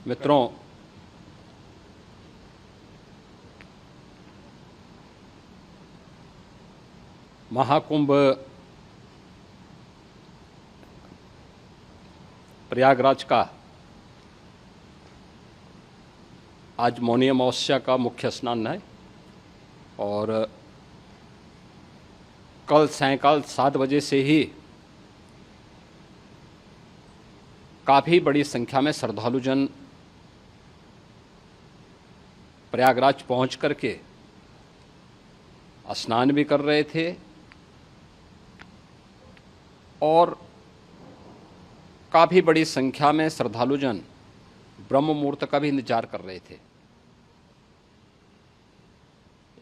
मित्रों, महाकुंभ प्रयागराज का आज मौनी अमावस्या का मुख्य स्नान है और कल सायंकाल 7 बजे से ही काफ़ी बड़ी संख्या में श्रद्धालुजन प्रयागराज पहुंच करके स्नान भी कर रहे थे और काफ़ी बड़ी संख्या में श्रद्धालुजन ब्रह्म मुहूर्त का भी इंतजार कर रहे थे।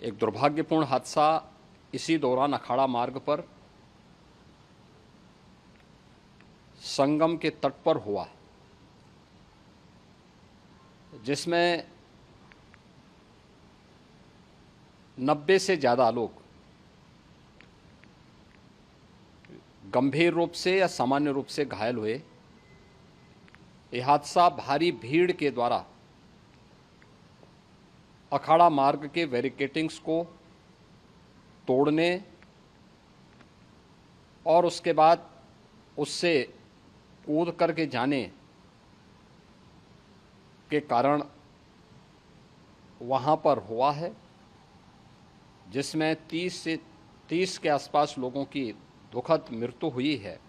एक दुर्भाग्यपूर्ण हादसा इसी दौरान अखाड़ा मार्ग पर संगम के तट पर हुआ, जिसमें 90 से ज़्यादा लोग गंभीर रूप से या सामान्य रूप से घायल हुए। यह हादसा भारी भीड़ के द्वारा अखाड़ा मार्ग के बैरिकेडिंग्स को तोड़ने और उसके बाद उससे कूद करके जाने के कारण वहाँ पर हुआ है, जिसमें 30 के आसपास लोगों की दुखद मृत्यु हुई है।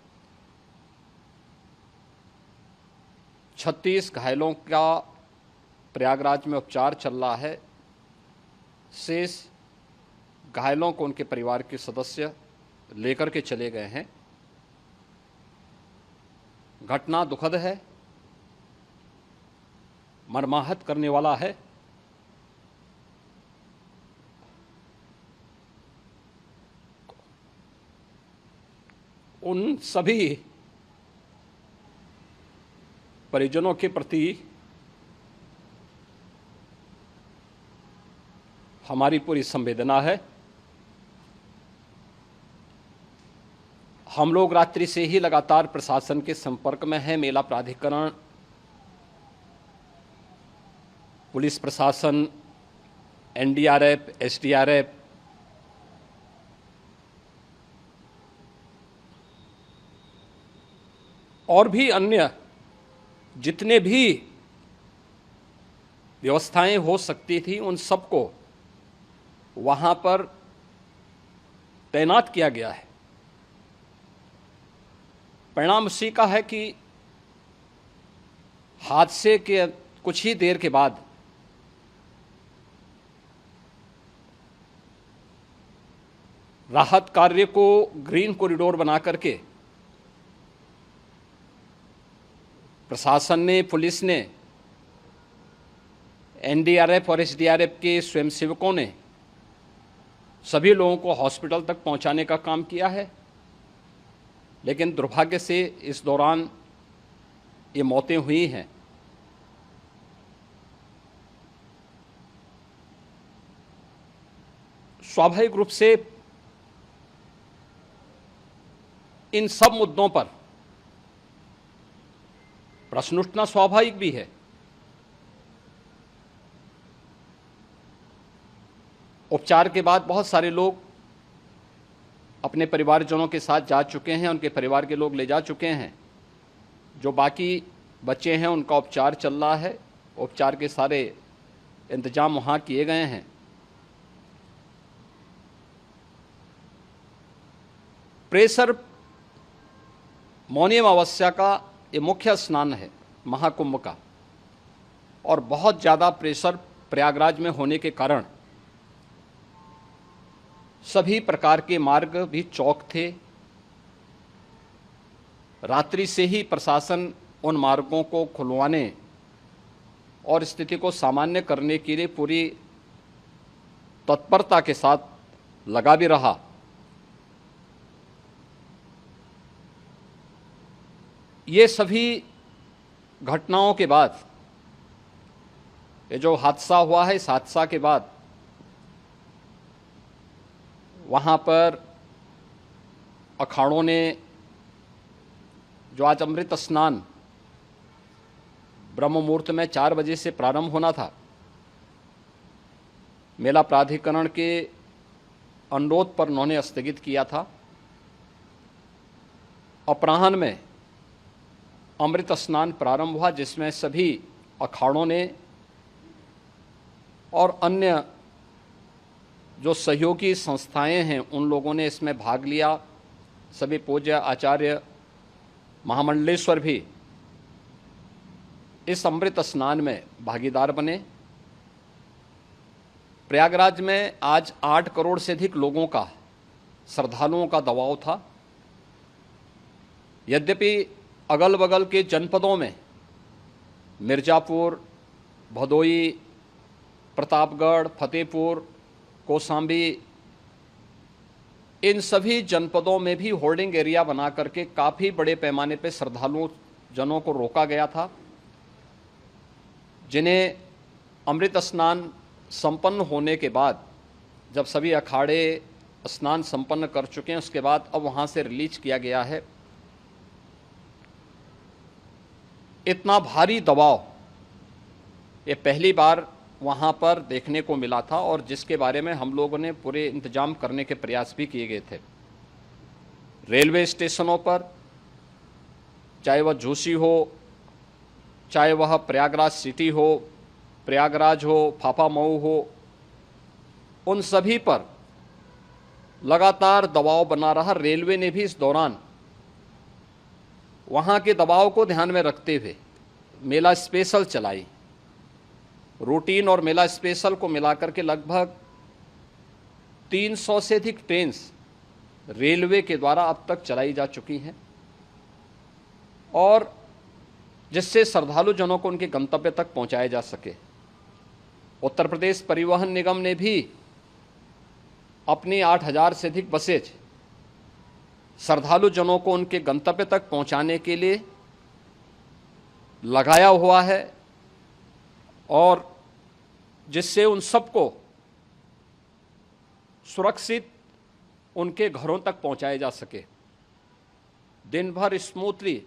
36 घायलों का प्रयागराज में उपचार चल रहा है। शेष घायलों को उनके परिवार के सदस्य लेकर के चले गए हैं। घटना दुखद है, मर्माहत करने वाला है। उन सभी परिजनों के प्रति हमारी पूरी संवेदना है। हम लोग रात्रि से ही लगातार प्रशासन के संपर्क में हैं। मेला प्राधिकरण, पुलिस प्रशासन, एनडीआरएफ, एसडीआरएफ, और भी अन्य जितने भी व्यवस्थाएं हो सकती थी उन सबको वहां पर तैनात किया गया है। परिणाम उसी का है कि हादसे के कुछ ही देर के बाद राहत कार्य को ग्रीन कॉरिडोर बना करके प्रशासन ने, पुलिस ने, एनडीआरएफ और एसडीआरएफ के स्वयंसेवकों ने सभी लोगों को हॉस्पिटल तक पहुंचाने का काम किया है। लेकिन दुर्भाग्य से इस दौरान ये मौतें हुई हैं। स्वाभाविक रूप से इन सब मुद्दों पर प्रश्न उठना स्वाभाविक भी है। उपचार के बाद बहुत सारे लोग अपने परिवारजनों के साथ जा चुके हैं, उनके परिवार के लोग ले जा चुके हैं। जो बाकी बच्चे हैं उनका उपचार चल रहा है। उपचार के सारे इंतजाम वहाँ किए गए हैं। प्रेशर मौनी अमावस्या का ये मुख्य स्नान है महाकुंभ का, और बहुत ज़्यादा प्रेशर प्रयागराज में होने के कारण सभी प्रकार के मार्ग भी चौक थे। रात्रि से ही प्रशासन उन मार्गों को खुलवाने और स्थिति को सामान्य करने के लिए पूरी तत्परता के साथ लगा भी रहा। ये सभी घटनाओं के बाद, ये जो हादसा हुआ है, इस हादसा के बाद वहाँ पर अखाड़ों ने जो आज अमृत स्नान ब्रह्म मुहूर्त में 4 बजे से प्रारंभ होना था। मेला प्राधिकरण के अनुरोध पर उन्होंने स्थगित किया था। अपराह्न में अमृत स्नान प्रारंभ हुआ, जिसमें सभी अखाड़ों ने और अन्य जो सहयोगी संस्थाएं हैं उन लोगों ने इसमें भाग लिया। सभी पूज्य आचार्य महामंडलेश्वर भी इस अमृत स्नान में भागीदार बने। प्रयागराज में आज 8 करोड़ से अधिक लोगों का, श्रद्धालुओं का दबाव था। यद्यपि अगल बगल के जनपदों में मिर्जापुर, भदोई, प्रतापगढ़, फतेहपुर, कौशाम्बी, इन सभी जनपदों में भी होल्डिंग एरिया बना करके काफ़ी बड़े पैमाने पर श्रद्धालुओं जनों को रोका गया था, जिन्हें अमृत स्नान संपन्न होने के बाद, जब सभी अखाड़े स्नान संपन्न कर चुके हैं, उसके बाद अब वहाँ से रिलीज किया गया है। इतना भारी दबाव ये पहली बार वहाँ पर देखने को मिला था, और जिसके बारे में हम लोगों ने पूरे इंतजाम करने के प्रयास भी किए गए थे। रेलवे स्टेशनों पर, चाहे वह झूसी हो, चाहे वह प्रयागराज सिटी हो, प्रयागराज हो, फाफा मऊ हो, उन सभी पर लगातार दबाव बना रहा। रेलवे ने भी इस दौरान वहाँ के दबाव को ध्यान में रखते हुए मेला स्पेशल चलाई। रूटीन और मेला स्पेशल को मिलाकर के लगभग 300 से अधिक ट्रेन रेलवे के द्वारा अब तक चलाई जा चुकी हैं, और जिससे श्रद्धालु जनों को उनके गंतव्य तक पहुंचाया जा सके। उत्तर प्रदेश परिवहन निगम ने भी अपनी 8000 से अधिक बसेज श्रद्धालु जनों को उनके गंतव्य तक पहुंचाने के लिए लगाया हुआ है, और जिससे उन सबको सुरक्षित उनके घरों तक पहुंचाया जा सके। दिन भर स्मूथली,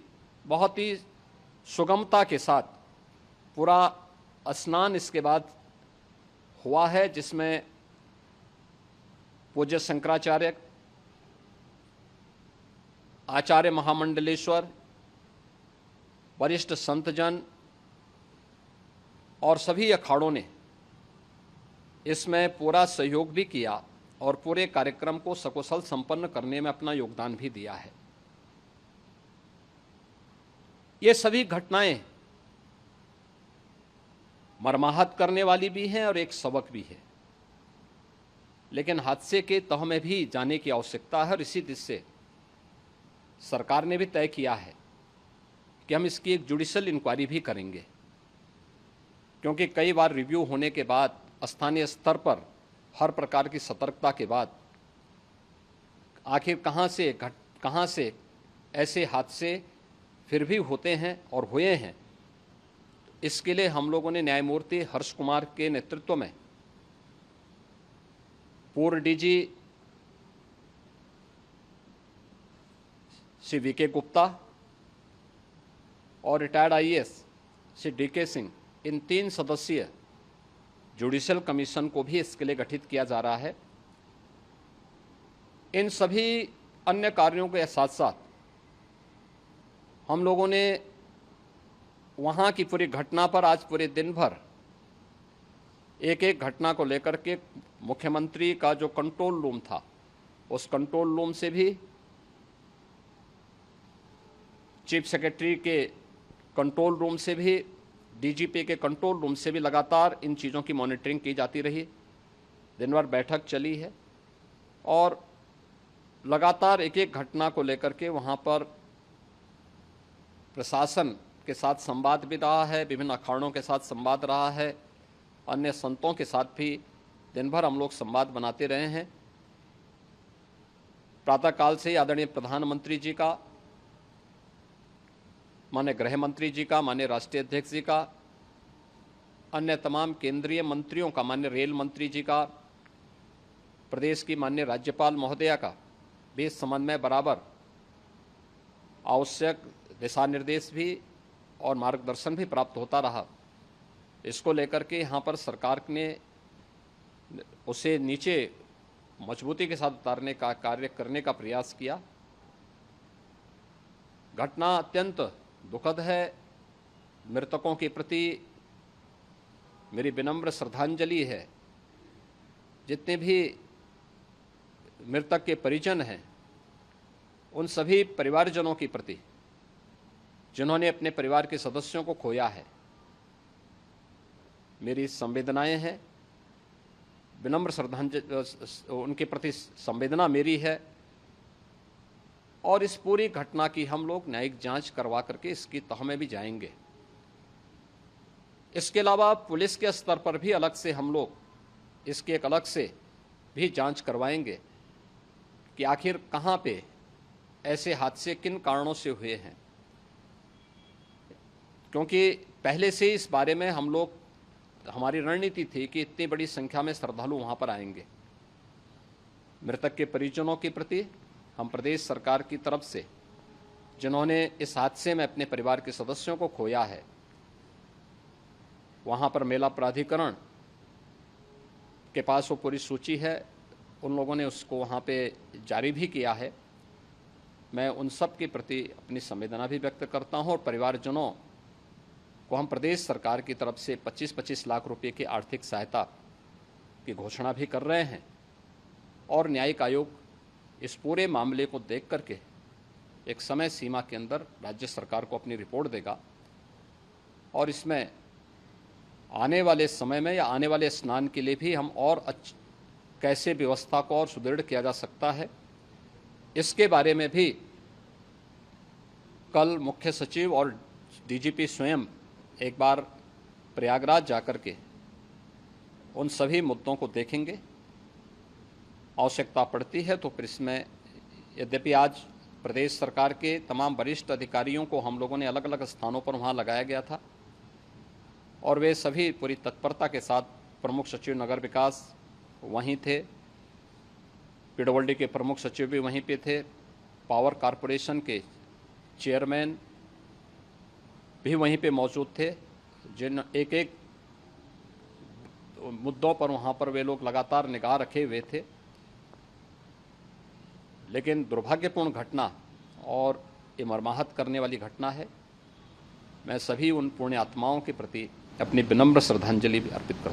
बहुत ही सुगमता के साथ पूरा स्नान इसके बाद हुआ है, जिसमें पूज्य शंकराचार्य, आचार्य महामंडलेश्वर, वरिष्ठ संतजन और सभी अखाड़ों ने इसमें पूरा सहयोग भी किया और पूरे कार्यक्रम को सकुशल संपन्न करने में अपना योगदान भी दिया है। ये सभी घटनाएं मर्माहत करने वाली भी हैं और एक सबक भी है, लेकिन हादसे के तह में भी जाने की आवश्यकता है। और इसी दिशा से सरकार ने भी तय किया है कि हम इसकी एक जुडिशियल इंक्वायरी भी करेंगे, क्योंकि कई बार रिव्यू होने के बाद स्थानीय स्तर पर हर प्रकार की सतर्कता के बाद आखिर कहाँ से ऐसे हादसे फिर भी होते हैं और हुए हैं। इसके लिए हम लोगों ने न्यायमूर्ति हर्ष कुमार के नेतृत्व में पूर्व डीजी श्री वीके गुप्ता और retired IAS Shri DK Singh, इन 3 सदस्यीय जुडिशियल कमीशन को भी इसके लिए गठित किया जा रहा है। इन सभी अन्य कार्यों के साथ साथ हम लोगों ने वहाँ की पूरी घटना पर आज पूरे दिन भर एक एक घटना को लेकर के मुख्यमंत्री का जो कंट्रोल रूम था, उस कंट्रोल रूम से भी, चीफ सेक्रेटरी के कंट्रोल रूम से भी, डीजीपी के कंट्रोल रूम से भी लगातार इन चीज़ों की मॉनिटरिंग की जाती रही। दिन भर बैठक चली है और लगातार एक एक घटना को लेकर के वहाँ पर प्रशासन के साथ संवाद भी रहा है, विभिन्न अखाड़ों के साथ संवाद रहा है, अन्य संतों के साथ भी दिन भर हम लोग संवाद बनाते रहे हैं। प्रातःकाल से ही आदरणीय प्रधानमंत्री जी का, माननीय गृह मंत्री जी का, माननीय राष्ट्रीय अध्यक्ष जी का, अन्य तमाम केंद्रीय मंत्रियों का, माननीय रेल मंत्री जी का, प्रदेश की माननीय राज्यपाल महोदया का भी इस संबंध में बराबर आवश्यक दिशा निर्देश भी और मार्गदर्शन भी प्राप्त होता रहा। इसको लेकर के यहाँ पर सरकार ने उसे नीचे मजबूती के साथ उतारने का कार्य करने का प्रयास किया। घटना अत्यंत दुखद है। मृतकों के प्रति मेरी विनम्र श्रद्धांजलि है। जितने भी मृतक के परिजन हैं, उन सभी परिवारजनों के प्रति जिन्होंने अपने परिवार के सदस्यों को खोया है, मेरी संवेदनाएं हैं। विनम्र श्रद्धांजलि उनके प्रति संवेदना मेरी है। और इस पूरी घटना की हम लोग न्यायिक जांच करवा करके इसकी तह में भी जाएंगे। इसके अलावा पुलिस के स्तर पर भी अलग से हम लोग इसके एक अलग से भी जांच करवाएंगे कि आखिर कहां पे ऐसे हादसे किन कारणों से हुए हैं, क्योंकि पहले से इस बारे में हम लोग, हमारी रणनीति थी कि इतनी बड़ी संख्या में श्रद्धालु वहां पर आएंगे। मृतक के परिजनों के प्रति हम प्रदेश सरकार की तरफ से, जिन्होंने इस हादसे में अपने परिवार के सदस्यों को खोया है, वहां पर मेला प्राधिकरण के पास वो पूरी सूची है, उन लोगों ने उसको वहां पे जारी भी किया है। मैं उन सब के प्रति अपनी संवेदना भी व्यक्त करता हूं और परिवारजनों को हम प्रदेश सरकार की तरफ से 25-25 लाख रुपए की आर्थिक सहायता की घोषणा भी कर रहे हैं। और न्यायिक आयोग इस पूरे मामले को देख करके एक समय सीमा के अंदर राज्य सरकार को अपनी रिपोर्ट देगा और इसमें आने वाले समय में या आने वाले स्नान के लिए भी हम और कैसे व्यवस्था को और सुदृढ़ किया जा सकता है, इसके बारे में भी कल मुख्य सचिव और डीजीपी स्वयं एक बार प्रयागराज जाकर के उन सभी मुद्दों को देखेंगे। आवश्यकता पड़ती है तो फिर इसमें, यद्यपि आज प्रदेश सरकार के तमाम वरिष्ठ अधिकारियों को हम लोगों ने अलग अलग स्थानों पर वहाँ लगाया गया था और वे सभी पूरी तत्परता के साथ, प्रमुख सचिव नगर विकास वहीं थे, पीडब्ल्यूडी के प्रमुख सचिव भी वहीं पे थे, पावर कॉरपोरेशन के चेयरमैन भी वहीं पे मौजूद थे, जिन एक एक मुद्दों पर वहाँ पर वे लोग लगातार निगाह रखे हुए थे। लेकिन दुर्भाग्यपूर्ण घटना और ये मर्माहत करने वाली घटना है। मैं सभी उन पुण्य आत्माओं के प्रति अपनी विनम्र श्रद्धांजलि भी अर्पित करता हूँ।